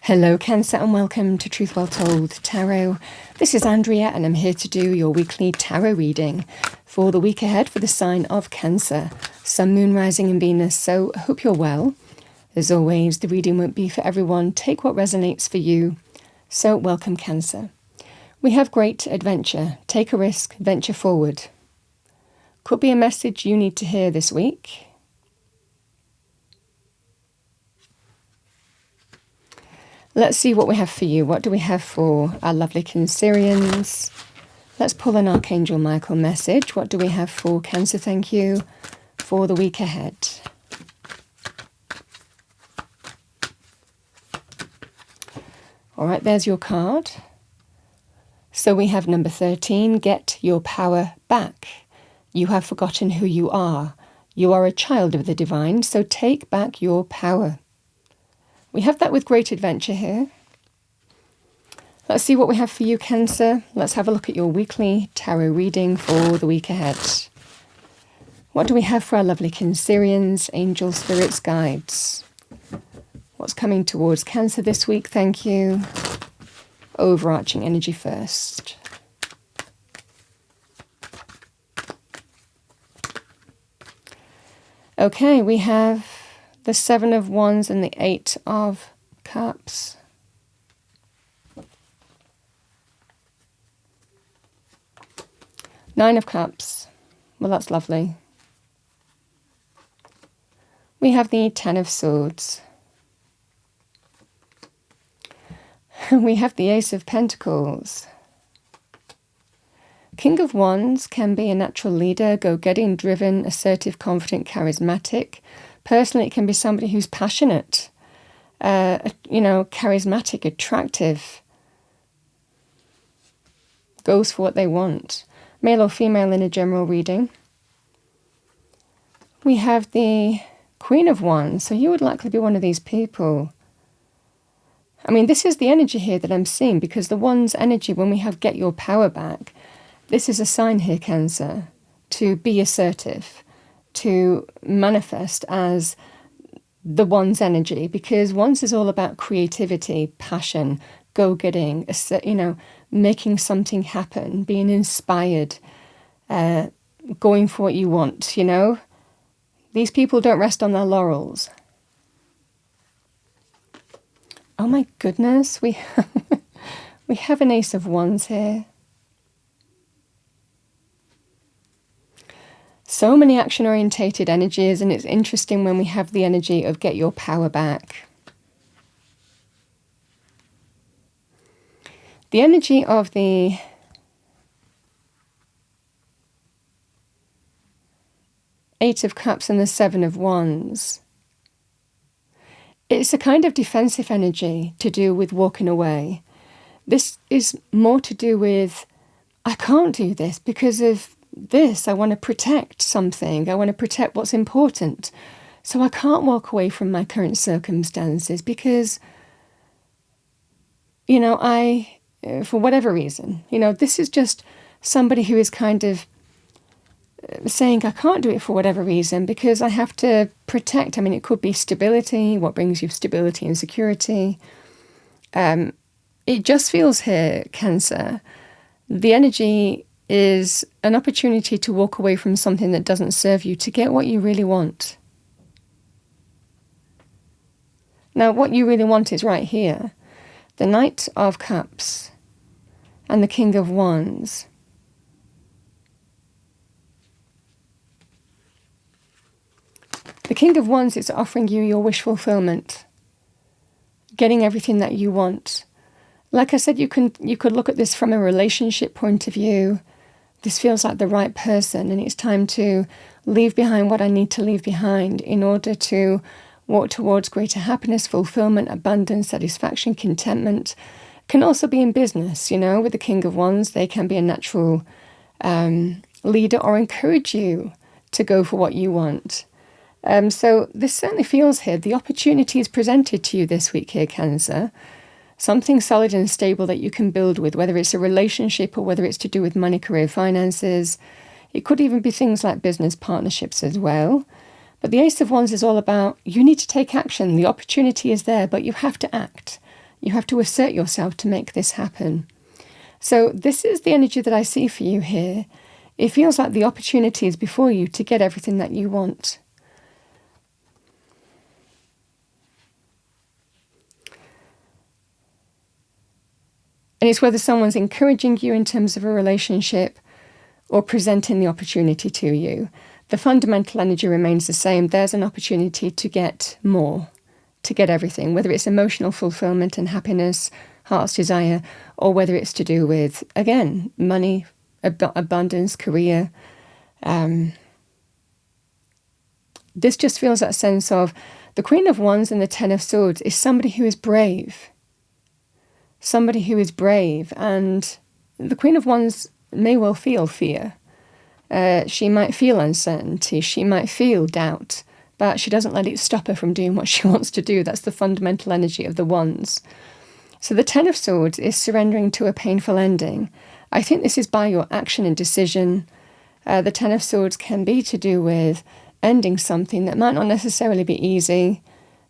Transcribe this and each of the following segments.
Hello Cancer and welcome to Truth Well Told Tarot. This is Andrea and I'm here to do your weekly tarot reading for the week ahead for the sign of Cancer, Sun, Moon, Rising and Venus. So I hope you're well. As always, the reading won't be for everyone. Take what resonates for you. So welcome Cancer. We have great adventure. Take a risk, venture forward. Could be a message you need to hear this week. Let's see what we have for you. What do we have for our lovely Cancerians? Let's pull an Archangel Michael message. What do we have for Cancer, thank you, for the week ahead? All right, there's your card. So we have number 13, get your power back. You have forgotten who you are. You are a child of the divine, so take back your power. We have that with great adventure here. Let's see what we have for you, Cancer. Let's have a look at your weekly tarot reading for the week ahead. What do we have for our lovely Cancerians, angels, spirits, guides? What's coming towards Cancer this week? Thank you. Overarching energy first. Okay, we have the 7 of Wands and the 8 of Cups. Nine of Cups. Well, that's lovely. We have the 10 of Swords. We have the Ace of Pentacles. King of Wands can be a natural leader, go-getting, driven, assertive, confident, charismatic. Personally, it can be somebody who's passionate, charismatic, attractive, goes for what they want. Male or female in a general reading. We have the Queen of Wands, so you would likely be one of these people. I mean, this is the energy here that I'm seeing, because the Wands energy, when we have get your power back, this is a sign here, Cancer, to be assertive, to manifest as the Wands energy, because Wands is all about creativity, passion, go-getting, making something happen, being inspired, going for what you want, These people don't rest on their laurels. Oh my goodness, we have an Ace of Wands here. So many action-orientated energies, and it's interesting when we have the energy of get your power back. The energy of the Eight of Cups and the 7 of Wands. It's a kind of defensive energy to do with walking away. This is more to do with, I can't do this because of this. I want to protect something. I want to protect what's important. So I can't walk away from my current circumstances because, for whatever reason, this is just somebody who is kind of saying, I can't do it for whatever reason because I have to protect. I mean, it could be stability. What brings you stability and security? It just feels here, Cancer, the energy is an opportunity to walk away from something that doesn't serve you to get what you really want. Now, what you really want is right here. The Knight of Cups and the King of Wands. The King of Wands is offering you your wish fulfillment, getting everything that you want. Like I said, you could look at this from a relationship point of view. This feels like the right person, and it's time to leave behind what I need to leave behind in order to walk towards greater happiness, fulfillment, abundance, satisfaction, contentment. Can also be in business, with the King of Wands. They can be a natural leader or encourage you to go for what you want. So this certainly feels here. The opportunity is presented to you this week here, Cancer. Something solid and stable that you can build with, whether it's a relationship or whether it's to do with money, career, finances. It could even be things like business partnerships as well. But the Ace of Wands is all about, you need to take action. The opportunity is there, but you have to act. You have to assert yourself to make this happen. So this is the energy that I see for you here. It feels like the opportunity is before you to get everything that you want. And it's whether someone's encouraging you in terms of a relationship or presenting the opportunity to you. The fundamental energy remains the same. There's an opportunity to get more, to get everything, whether it's emotional fulfillment and happiness, heart's desire, or whether it's to do with, again, money, abundance, career. This just feels that sense of the Queen of Wands and the Ten of Swords is somebody who is brave. Somebody who is brave. And the Queen of Wands may well feel fear. She might feel uncertainty. She might feel doubt. But she doesn't let it stop her from doing what she wants to do. That's the fundamental energy of the Wands. So the Ten of Swords is surrendering to a painful ending. I think this is by your action and decision. The Ten of Swords can be to do with ending something that might not necessarily be easy,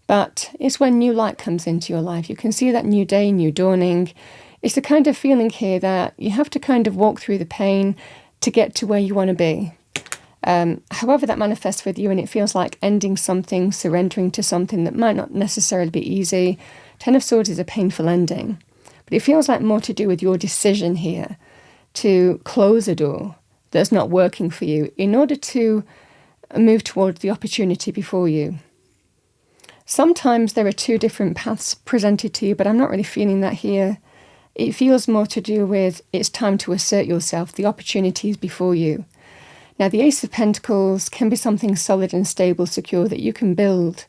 but it's when new light comes into your life. You can see that new day, new dawning. It's the kind of feeling here that you have to kind of walk through the pain to get to where you want to be. However that manifests with you, and it feels like ending something, surrendering to something that might not necessarily be easy. Ten of Swords is a painful ending, but it feels like more to do with your decision here to close a door that's not working for you in order to move towards the opportunity before you. Sometimes there are two different paths presented to you, but I'm not really feeling that here. It feels more to do with it's time to assert yourself, the opportunity is before you. Now, the Ace of Pentacles can be something solid and stable, secure that you can build,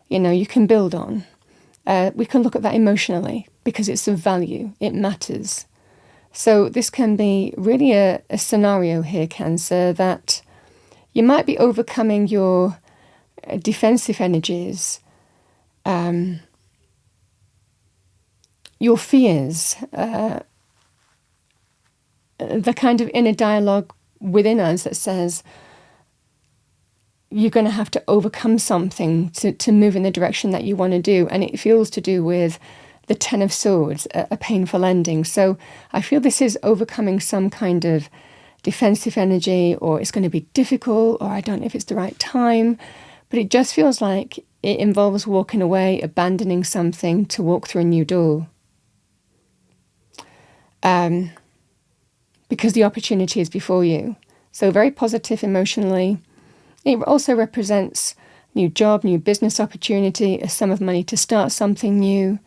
you can build on. We can look at that emotionally because it's of value, it matters. So this can be really a scenario here, Cancer, that you might be overcoming your defensive energies, your fears, the kind of inner dialogue within us that says you're going to have to overcome something to move in the direction that you want to do. And it feels to do with the Ten of Swords, a painful ending. So I feel this is overcoming some kind of defensive energy, or it's going to be difficult, or I don't know if it's the right time. But it just feels like it involves walking away, abandoning something to walk through a new door. Because the opportunity is before you. So very positive emotionally. It also represents new job, new business opportunity, a sum of money to start something new.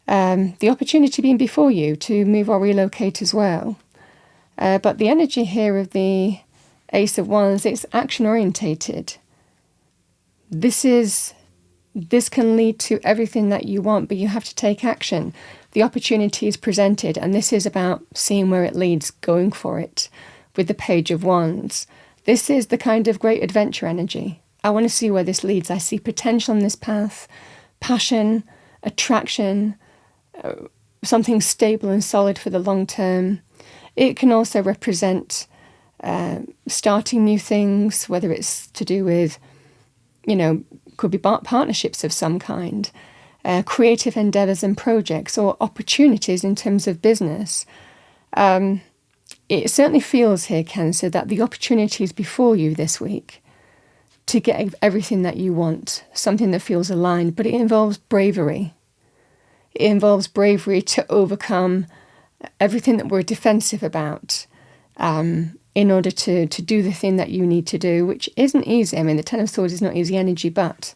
The opportunity being before you to move or relocate as well. But the energy here of the Ace of Wands, it's action orientated. This can lead to everything that you want, but you have to take action. The opportunity is presented, and this is about seeing where it leads, going for it. With the Page of Wands, this is the kind of great adventure energy. I want to see where this leads. I see potential in this path, passion, attraction, something stable and solid for the long term. It can also represent starting new things, whether it's to do with, could be partnerships of some kind, creative endeavours and projects, or opportunities in terms of business. It certainly feels here, Cancer, that the opportunity is before you this week to get everything that you want, something that feels aligned, but it involves bravery. It involves bravery to overcome everything that we're defensive about in order to do the thing that you need to do, which isn't easy. I mean, the Ten of Swords is not easy energy, but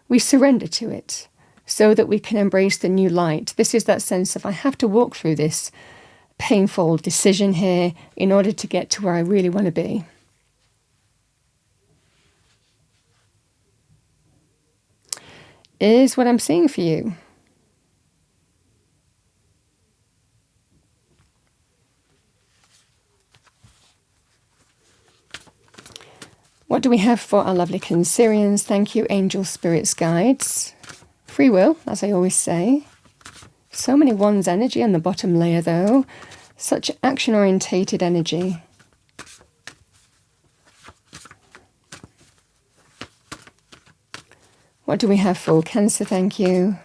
we surrender to it so that we can embrace the new light. This is that sense of I have to walk through this painful decision here in order to get to where I really want to be. Is what I'm seeing for you. What do we have for our lovely Cancerians? Thank you, angels, spirits, guides. Free will, as I always say. So many Wands energy on the bottom layer, though. Such action-orientated energy. What do we have for Cancer? Thank you.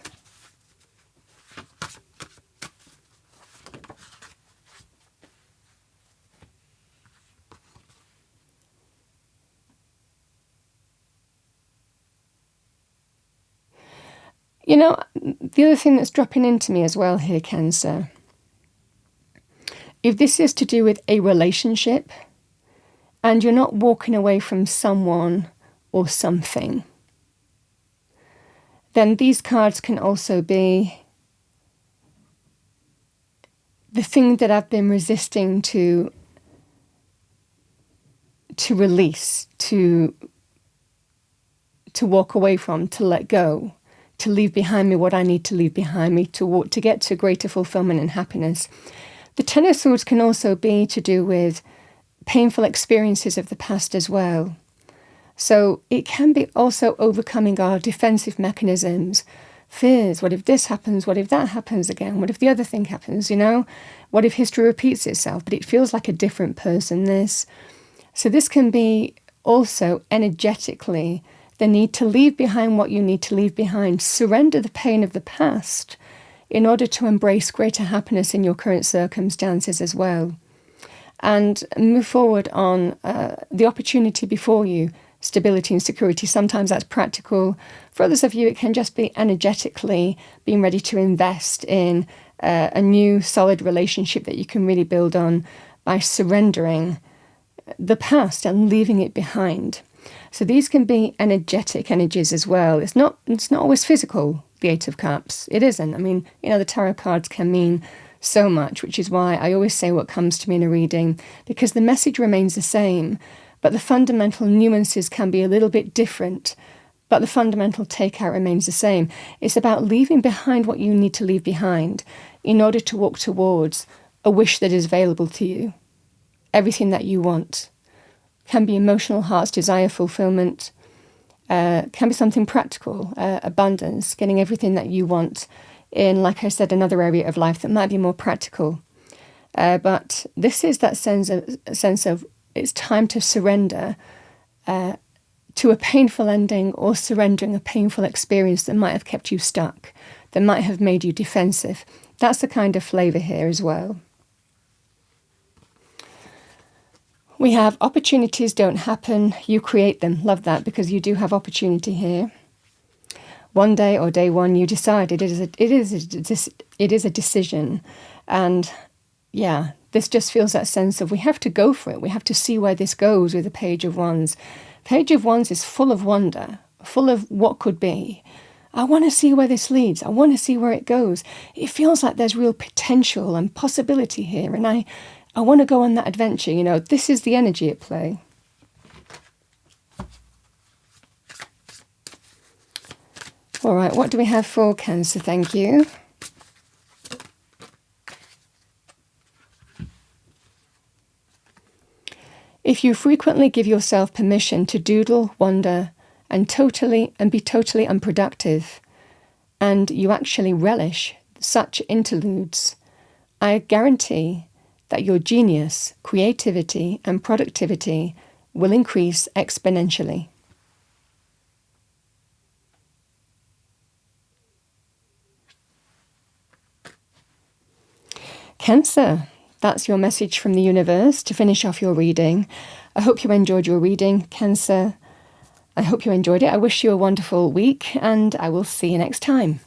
You know, the other thing that's dropping into me as well here, Cancer, if this is to do with a relationship and you're not walking away from someone or something, then these cards can also be the thing that I've been resisting to release, to walk away from, to let go, to leave behind me what I need to leave behind me, to get to greater fulfillment and happiness. The Ten of Swords can also be to do with painful experiences of the past as well. So it can be also overcoming our defensive mechanisms, fears. What if this happens? What if that happens again? What if the other thing happens, you know? What if history repeats itself? But it feels like a different person, this. So this can be also energetically the need to leave behind what you need to leave behind, surrender the pain of the past in order to embrace greater happiness in your current circumstances as well. And move forward on the opportunity before you, stability and security. Sometimes that's practical. For others of you, it can just be energetically being ready to invest in a new solid relationship that you can really build on by surrendering the past and leaving it behind. So these can be energetic energies as well. It's not always physical, the Eight of Cups. It isn't. I mean, you know, the tarot cards can mean so much, which is why I always say what comes to me in a reading, because the message remains the same, but the fundamental nuances can be a little bit different, but the fundamental takeout remains the same. It's about leaving behind what you need to leave behind in order to walk towards a wish that is available to you. Everything that you want. Can be emotional, heart's desire, fulfillment. Can be something practical, abundance, getting everything that you want in, like I said, another area of life that might be more practical. But this is that sense of it's time to surrender to a painful ending, or surrendering a painful experience that might have kept you stuck, that might have made you defensive. That's the kind of flavour here as well. We have opportunities don't happen, you create them. Love that, because you do have opportunity here. One day or day one, you decide it is a decision. And yeah, this just feels that sense of we have to go for it. We have to see where this goes with the Page of Wands. Page of Wands is full of wonder, full of what could be. I want to see where this leads. I want to see where it goes. It feels like there's real potential and possibility here. And I want to go on that adventure. You know, this is the energy at play. All right, what do we have for Cancer? Thank you. If you frequently give yourself permission to doodle, wander, and be totally unproductive, and you actually relish such interludes, I guarantee that your genius, creativity, and productivity will increase exponentially. Cancer, that's your message from the universe to finish off your reading. I hope you enjoyed your reading, Cancer. I hope you enjoyed it. I wish you a wonderful week, and I will see you next time.